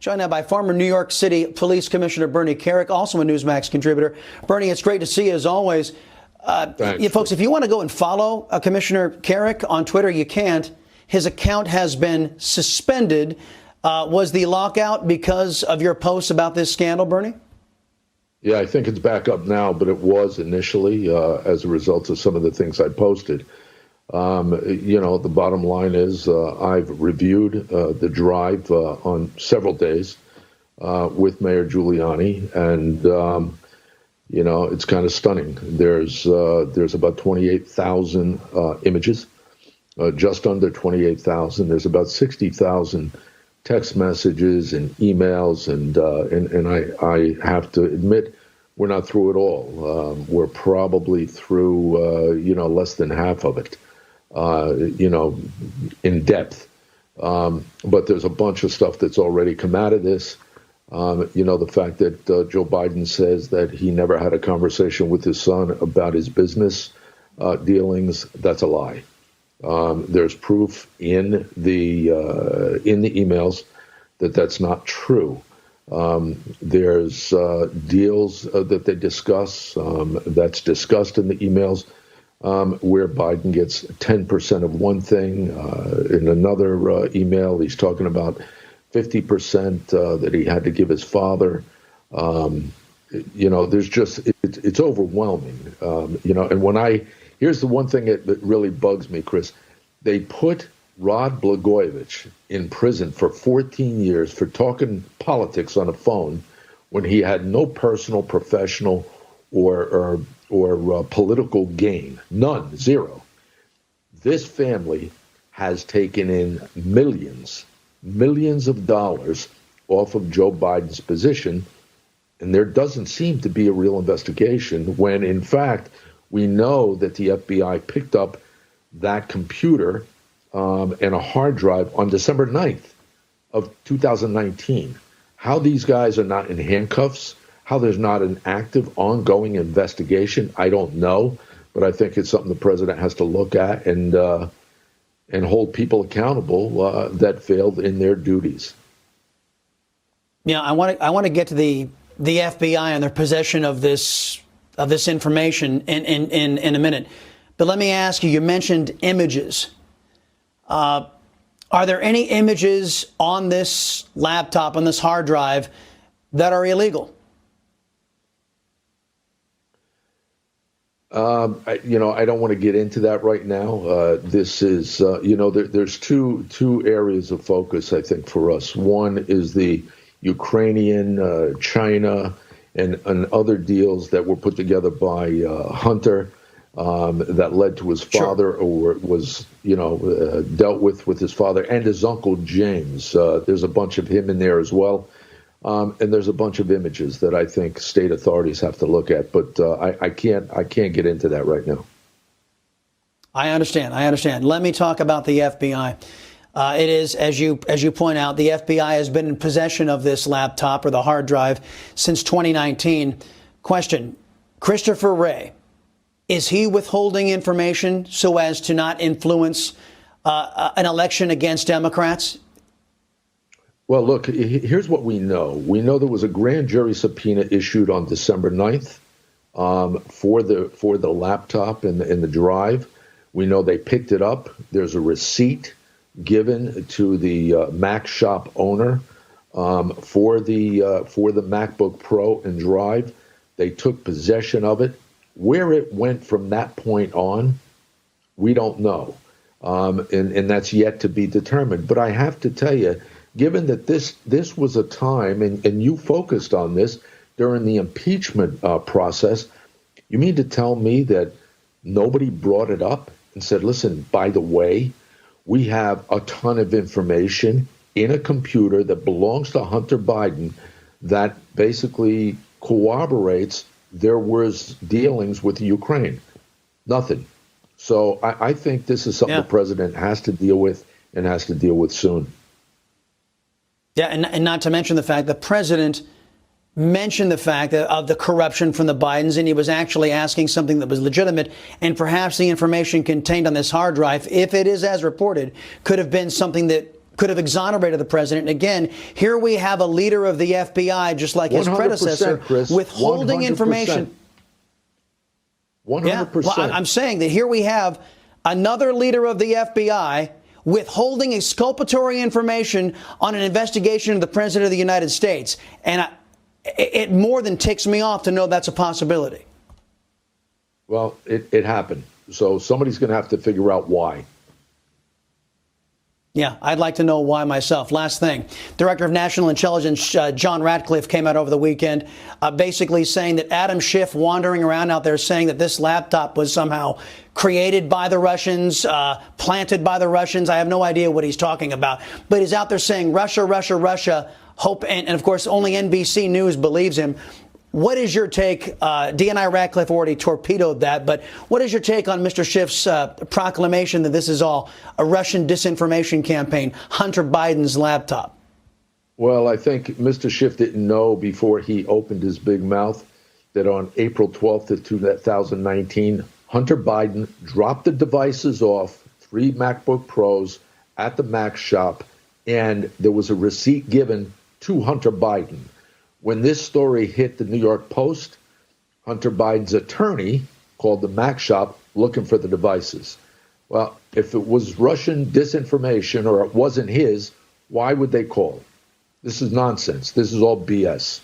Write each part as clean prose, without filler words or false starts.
Joined now by former New York City Police Commissioner Bernie Kerik, also a Newsmax contributor. Bernie, it's great to see you as always. Folks, if you want to go and follow Commissioner Kerik on Twitter, you can't. His account has been suspended. Was the lockout because of your posts about this scandal, Bernie? Yeah, I think it's back up now, but it was initially as a result of some of the things I posted. The bottom line is I've reviewed the drive on several days with Mayor Giuliani, and it's kind of stunning. There's about 28,000 images, just under 28,000. There's about 60,000 text messages and emails, and I have to admit we're not through it all. We're probably through less than half of it. In depth. But there's a bunch of stuff that's already come out of this. The fact that Joe Biden says that he never had a conversation with his son about his business dealings, that's a lie. There's proof in the emails that that's not true. There's deals that they discuss, that's discussed in the emails, where Biden gets 10% of one thing. In another email, he's talking about 50% that he had to give his father. There's just, it's overwhelming. And here's the one thing that really bugs me, Chris. They put Rod Blagojevich in prison for 14 years for talking politics on a phone when he had no personal, professional, or political gain. None. Zero. This family has taken in millions of dollars off of Joe Biden's position, and there doesn't seem to be a real investigation when, in fact, we know that the FBI picked up that computer and a hard drive on December 9th of 2019. How these guys are not in handcuffs, how there's not an active, ongoing investigation, I don't know. But I think it's something the president has to look at and hold people accountable that failed in their duties. Yeah, I want to get to the FBI and their possession of this information in a minute. But let me ask you. You mentioned images. Are there any images on this laptop, on this hard drive, that are illegal? I don't want to get into that right now. This is, there's two areas of focus, I think, for us. One is the Ukrainian, China, and other deals that were put together by Hunter that led to his father, or was, dealt with his father and his uncle James. There's a bunch of him in there as well. And there's a bunch of images that I think state authorities have to look at, but I can't get into that right now. I understand. Let me talk about the FBI. It is, as you point out, the FBI has been in possession of this laptop or the hard drive since 2019. Question: Christopher Wray, is he withholding information so as to not influence an election against Democrats? Well, look, here's what we know. We know there was a grand jury subpoena issued on December 9th for the laptop and the drive. We know they picked it up. There's a receipt given to the Mac shop owner for the MacBook Pro and drive. They took possession of it. Where it went from that point on, we don't know, and that's yet to be determined. But I have to tell you, given that this was a time, and you focused on this during the impeachment process, you mean to tell me that nobody brought it up and said, listen, by the way, we have a ton of information in a computer that belongs to Hunter Biden that basically corroborates there was dealings with Ukraine? Nothing. So I think this is something the president has to deal with and has to deal with soon. Yeah, and not to mention the fact the president mentioned the fact of the corruption from the Bidens, and he was actually asking something that was legitimate, and perhaps the information contained on this hard drive, if it is as reported, could have been something that could have exonerated the president. And again, here we have a leader of the FBI, just like his predecessor, Chris, withholding 100%. information. 100%. Yeah, well, I'm saying that here we have another leader of the FBI withholding exculpatory information on an investigation of the president of the United States. And it more than ticks me off to know that's a possibility. Well, it happened. So somebody's going to have to figure out why. Yeah, I'd like to know why myself. Last thing, Director of National Intelligence John Ratcliffe came out over the weekend basically saying that Adam Schiff wandering around out there saying that this laptop was somehow created by the Russians, planted by the Russians. I have no idea what he's talking about. But he's out there saying Russia, Russia, Russia, hope. And of course, only NBC News believes him. What is your take? DNI Ratcliffe already torpedoed that, but what is your take on Mr. Schiff's proclamation that this is all a Russian disinformation campaign, Hunter Biden's laptop? Well, I think Mr. Schiff didn't know before he opened his big mouth that on April 12th of 2019, Hunter Biden dropped the devices off, 3 MacBook Pros at the Mac shop, and there was a receipt given to Hunter Biden. When this story hit the New York Post, Hunter Biden's attorney called the Mac shop looking for the devices. Well, if it was Russian disinformation or it wasn't his, why would they call? This is nonsense. This is all BS.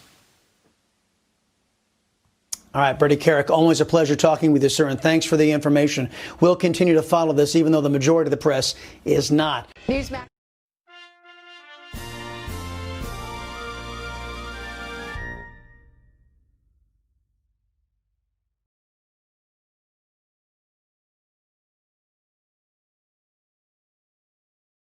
All right, Bertie Carrick, always a pleasure talking with you, sir, and thanks for the information. We'll continue to follow this, even though the majority of the press is not. Newsmax.